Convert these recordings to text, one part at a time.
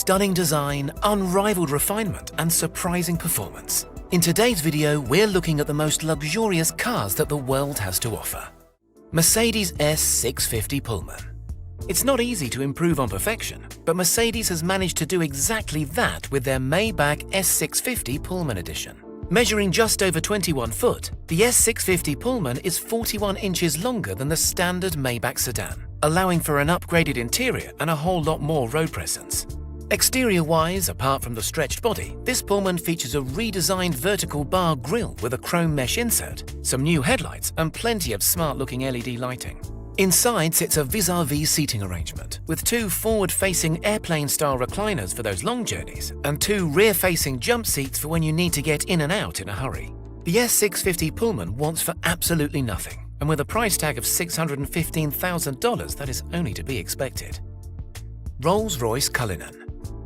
stunning design, unrivaled refinement, and surprising performance. In today's video, we're looking at the most luxurious cars that the world has to offer. Mercedes S650 Pullman. It's not easy to improve on perfection, but Mercedes has managed to do exactly that with their Maybach S650 Pullman Edition. Measuring just over 21 foot, the S650 Pullman is 41 inches longer than the standard Maybach sedan, allowing for an upgraded interior and a whole lot more road presence. Exterior-wise, apart from the stretched body, this Pullman features a redesigned vertical bar grille with a chrome mesh insert, some new headlights, and plenty of smart-looking LED lighting. Inside sits a vis-a-vis seating arrangement, with two forward-facing airplane-style recliners for those long journeys, and two rear-facing jump seats for when you need to get in and out in a hurry. The S650 Pullman wants for absolutely nothing, and with a price tag of $615,000, that is only to be expected. Rolls-Royce Cullinan.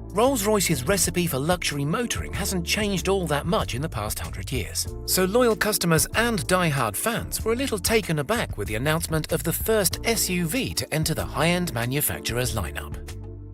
Rolls-Royce's recipe for luxury motoring hasn't changed all that much in the past 100 years. So loyal customers and die-hard fans were a little taken aback with the announcement of the first SUV to enter the high-end manufacturer's lineup.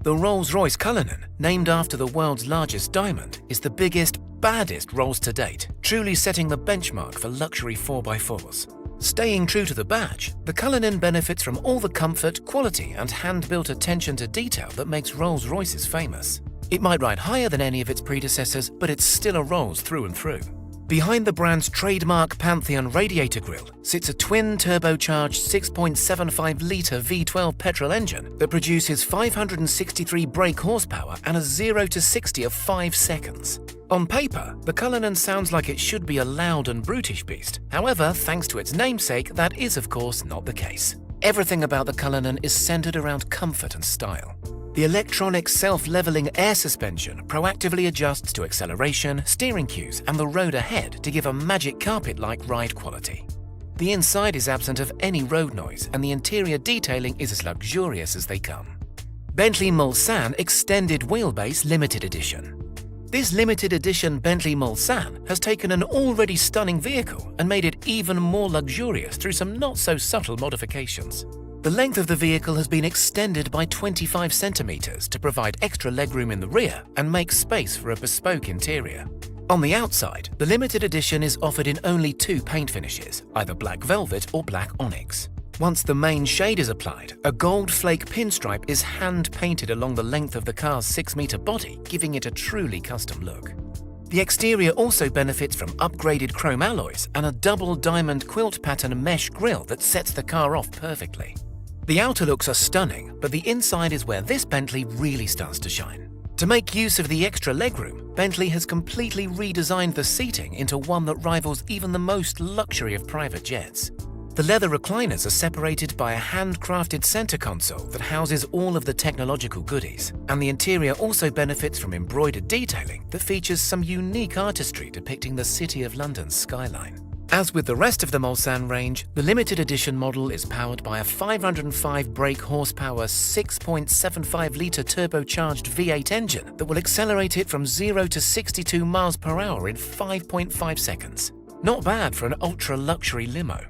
The Rolls-Royce Cullinan, named after the world's largest diamond, is the biggest, baddest Rolls to date, truly setting the benchmark for luxury 4x4s. Staying true to the badge, the Cullinan benefits from all the comfort, quality, and hand-built attention to detail that makes Rolls-Royces famous. It might ride higher than any of its predecessors, but it's still a Rolls through and through. Behind the brand's trademark Pantheon radiator grille sits a twin-turbocharged 6.75-litre V12 petrol engine that produces 563 brake horsepower and a 0 to 60 of 5 seconds. On paper, the Cullinan sounds like it should be a loud and brutish beast. However, thanks to its namesake, that is of course not the case. Everything about the Cullinan is centered around comfort and style. The electronic self-leveling air suspension proactively adjusts to acceleration, steering cues, and the road ahead to give a magic carpet-like ride quality. The inside is absent of any road noise, and the interior detailing is as luxurious as they come. Bentley Mulsanne Extended Wheelbase Limited Edition. This limited edition Bentley Mulsanne has taken an already stunning vehicle and made it even more luxurious through some not-so-subtle modifications. The length of the vehicle has been extended by 25 centimeters to provide extra legroom in the rear and make space for a bespoke interior. On the outside, the limited edition is offered in only two paint finishes, either black velvet or black onyx. Once the main shade is applied, a gold flake pinstripe is hand-painted along the length of the car's 6-meter body, giving it a truly custom look. The exterior also benefits from upgraded chrome alloys and a double diamond quilt pattern mesh grille that sets the car off perfectly. The outer looks are stunning, but the inside is where this Bentley really starts to shine. To make use of the extra legroom, Bentley has completely redesigned the seating into one that rivals even the most luxury of private jets. The leather recliners are separated by a handcrafted center console that houses all of the technological goodies, and the interior also benefits from embroidered detailing that features some unique artistry depicting the City of London's skyline. As with the rest of the Mulsanne range, the limited edition model is powered by a 505 brake horsepower 6.75-litre turbocharged V8 engine that will accelerate it from 0 to 62 miles per hour in 5.5 seconds. Not bad for an ultra-luxury limo.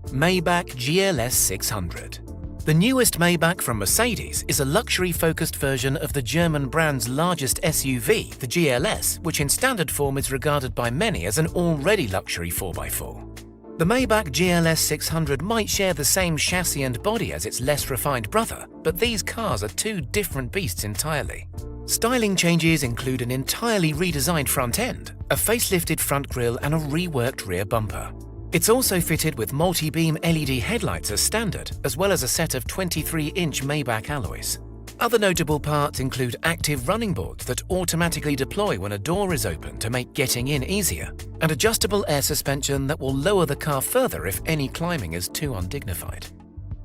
Maybach GLS 600. The newest Maybach from Mercedes is a luxury-focused version of the German brand's largest SUV, the GLS, which in standard form is regarded by many as an already luxury 4x4. The Maybach GLS 600 might share the same chassis and body as its less refined brother, but these cars are two different beasts entirely. Styling changes include an entirely redesigned front end, a facelifted front grille, and a reworked rear bumper. It's also fitted with multi-beam LED headlights as standard, as well as a set of 23-inch Maybach alloys. Other notable parts include active running boards that automatically deploy when a door is open to make getting in easier, and adjustable air suspension that will lower the car further if any climbing is too undignified.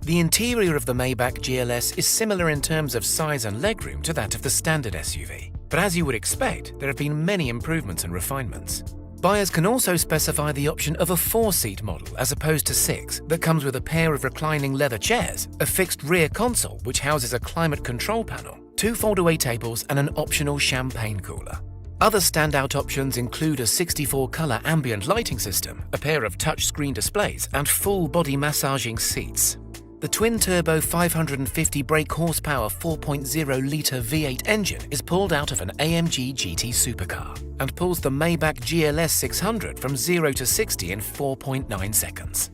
The interior of the Maybach GLS is similar in terms of size and legroom to that of the standard SUV, but as you would expect, there have been many improvements and refinements. Buyers can also specify the option of a 4-seat model as opposed to 6 that comes with a pair of reclining leather chairs, a fixed rear console which houses a climate control panel, 2 fold-away tables, and an optional champagne cooler. Other standout options include a 64-color ambient lighting system, a pair of touchscreen displays, and full-body massaging seats. The twin-turbo 550 brake horsepower 4.0-litre V8 engine is pulled out of an AMG GT supercar and pulls the Maybach GLS 600 from 0 to 60 in 4.9 seconds.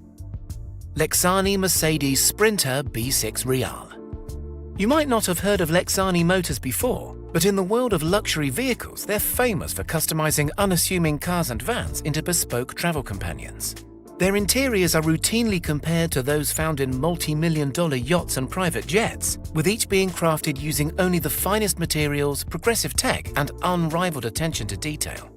Lexani Mercedes Sprinter B6 Real. You might not have heard of Lexani Motors before, but in the world of luxury vehicles, they're famous for customizing unassuming cars and vans into bespoke travel companions. Their interiors are routinely compared to those found in multi-million-dollar yachts and private jets, with each being crafted using only the finest materials, progressive tech, and unrivaled attention to detail.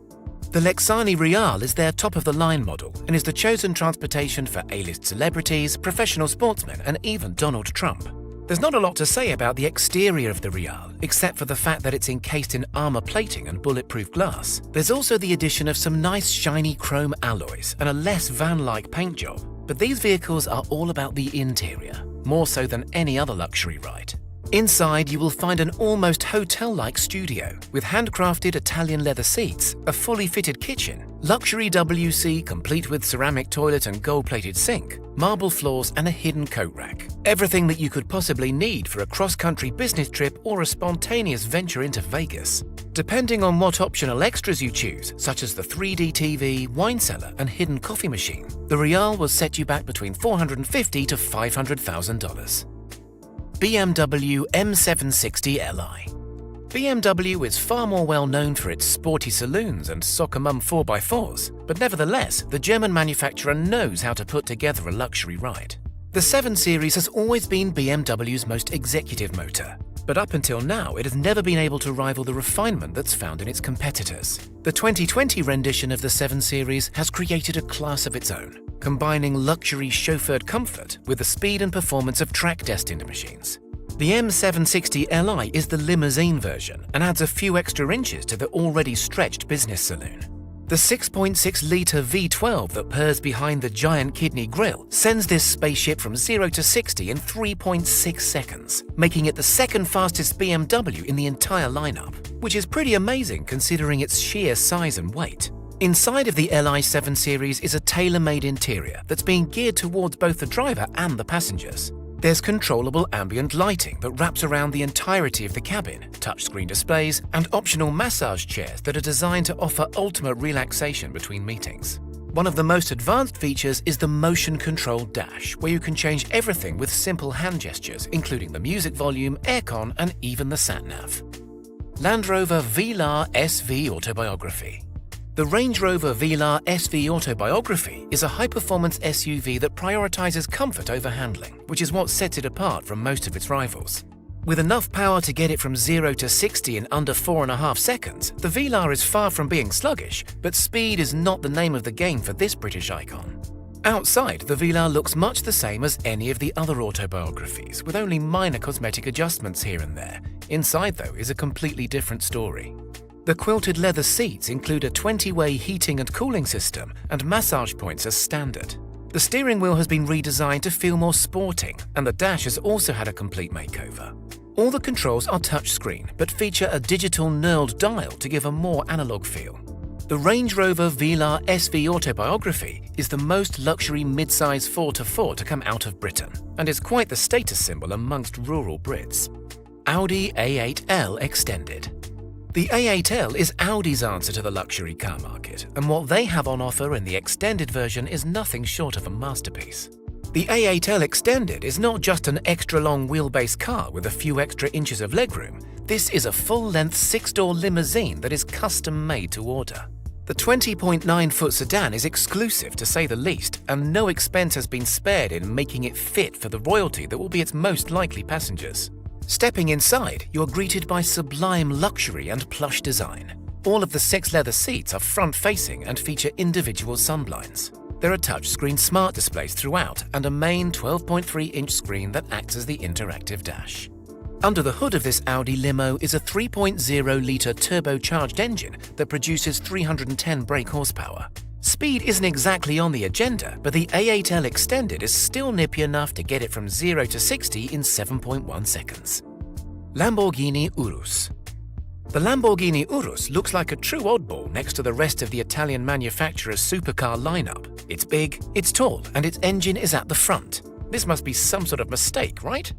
The Lexani Real is their top-of-the-line model and is the chosen transportation for A-list celebrities, professional sportsmen, and even Donald Trump. There's not a lot to say about the exterior of the Real, except for the fact that it's encased in armor plating and bulletproof glass. There's also the addition of some nice shiny chrome alloys and a less van-like paint job. But these vehicles are all about the interior, more so than any other luxury ride. Inside, you will find an almost hotel-like studio with handcrafted Italian leather seats, a fully fitted kitchen, luxury WC complete with ceramic toilet and gold-plated sink, marble floors, and a hidden coat rack. Everything that you could possibly need for a cross-country business trip or a spontaneous venture into Vegas. Depending on what optional extras you choose, such as the 3D TV, wine cellar, and hidden coffee machine, the Real will set you back between $450,000 to $500,000. BMW M760 Li. BMW is far more well known for its sporty saloons and soccer mum 4x4s, but nevertheless, the German manufacturer knows how to put together a luxury ride. The 7 Series has always been BMW's most executive motor, but up until now it has never been able to rival the refinement that's found in its competitors. The 2020 rendition of the 7 Series has created a class of its own, combining luxury chauffeured comfort with the speed and performance of track-destined machines. The M760 Li is the limousine version and adds a few extra inches to the already stretched business saloon. The 6.6-litre V12 that purrs behind the giant kidney grille sends this spaceship from 0 to 60 in 3.6 seconds, making it the second fastest BMW in the entire lineup, which is pretty amazing considering its sheer size and weight. Inside of the Li 7 Series is a tailor-made interior that's being geared towards both the driver and the passengers. There's controllable ambient lighting that wraps around the entirety of the cabin, touchscreen displays, and optional massage chairs that are designed to offer ultimate relaxation between meetings. One of the most advanced features is the motion-controlled dash, where you can change everything with simple hand gestures, including the music volume, aircon, and even the sat-nav. Land Rover Velar SV Autobiography. The Range Rover Velar SV Autobiography is a high-performance SUV that prioritizes comfort over handling, which is what sets it apart from most of its rivals. With enough power to get it from 0 to 60 in under 4.5 seconds, the Velar is far from being sluggish, but speed is not the name of the game for this British icon. Outside, the Velar looks much the same as any of the other autobiographies, with only minor cosmetic adjustments here and there. Inside, though, is a completely different story. The quilted leather seats include a 20-way heating and cooling system and massage points as standard. The steering wheel has been redesigned to feel more sporting, and the dash has also had a complete makeover. All the controls are touchscreen, but feature a digital knurled dial to give a more analog feel. The Range Rover Velar SV Autobiography is the most luxury mid-size 4x4 to come out of Britain, and is quite the status symbol amongst rural Brits. Audi A8L Extended. The A8L is Audi's answer to the luxury car market, and what they have on offer in the extended version is nothing short of a masterpiece. The A8L Extended is not just an extra-long wheelbase car with a few extra inches of legroom. This is a full-length 6-door limousine that is custom-made to order. The 20.9-foot sedan is exclusive to say the least, and no expense has been spared in making it fit for the royalty that will be its most likely passengers. Stepping inside, you're greeted by sublime luxury and plush design. All of the 6 leather seats are front-facing and feature individual sunblinds. There are touchscreen smart displays throughout and a main 12.3-inch screen that acts as the interactive dash. Under the hood of this Audi limo is a 3.0-litre turbocharged engine that produces 310 brake horsepower. Speed isn't exactly on the agenda, but the A8L Extended is still nippy enough to get it from 0 to 60 in 7.1 seconds. Lamborghini Urus. The Lamborghini Urus looks like a true oddball next to the rest of the Italian manufacturer's supercar lineup. It's big, it's tall, and its engine is at the front. This must be some sort of mistake, right?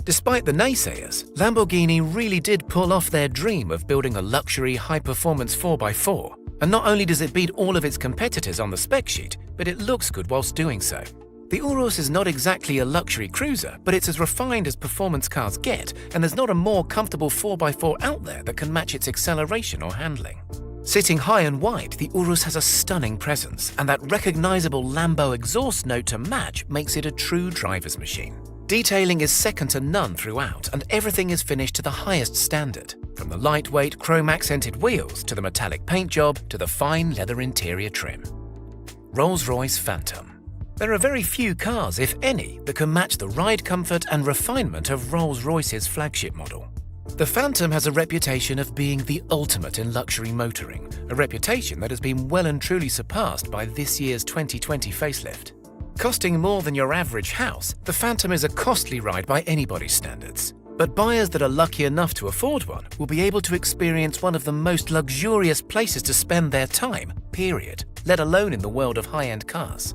Despite the naysayers, Lamborghini really did pull off their dream of building a luxury, high-performance 4x4. And not only does it beat all of its competitors on the spec sheet, but it looks good whilst doing so. The Urus is not exactly a luxury cruiser, but it's as refined as performance cars get, and there's not a more comfortable 4x4 out there that can match its acceleration or handling. Sitting high and wide, the Urus has a stunning presence, and that recognizable Lambo exhaust note to match makes it a true driver's machine. Detailing is second to none throughout, and everything is finished to the highest standard, from the lightweight chrome-accented wheels to the metallic paint job to the fine leather interior trim. Rolls-Royce Phantom. There are very few cars, if any, that can match the ride comfort and refinement of Rolls-Royce's flagship model. The Phantom has a reputation of being the ultimate in luxury motoring, a reputation that has been well and truly surpassed by this year's 2020 facelift. Costing more than your average house, the Phantom is a costly ride by anybody's standards. But buyers that are lucky enough to afford one will be able to experience one of the most luxurious places to spend their time, period, let alone in the world of high-end cars.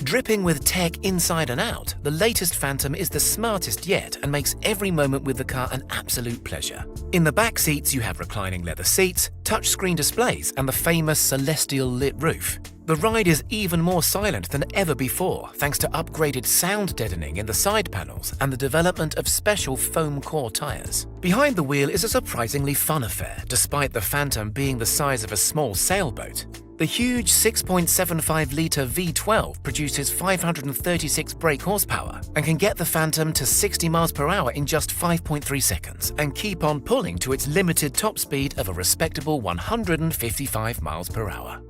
Dripping with tech inside and out, the latest Phantom is the smartest yet and makes every moment with the car an absolute pleasure. In the back seats, you have reclining leather seats, touchscreen displays, and the famous celestial lit roof. The ride is even more silent than ever before thanks to upgraded sound deadening in the side panels and the development of special foam core tires. Behind the wheel is a surprisingly fun affair, despite the Phantom being the size of a small sailboat. The huge 6.75-litre V12 produces 536 brake horsepower and can get the Phantom to 60 miles per hour in just 5.3 seconds and keep on pulling to its limited top speed of a respectable 155 miles per hour.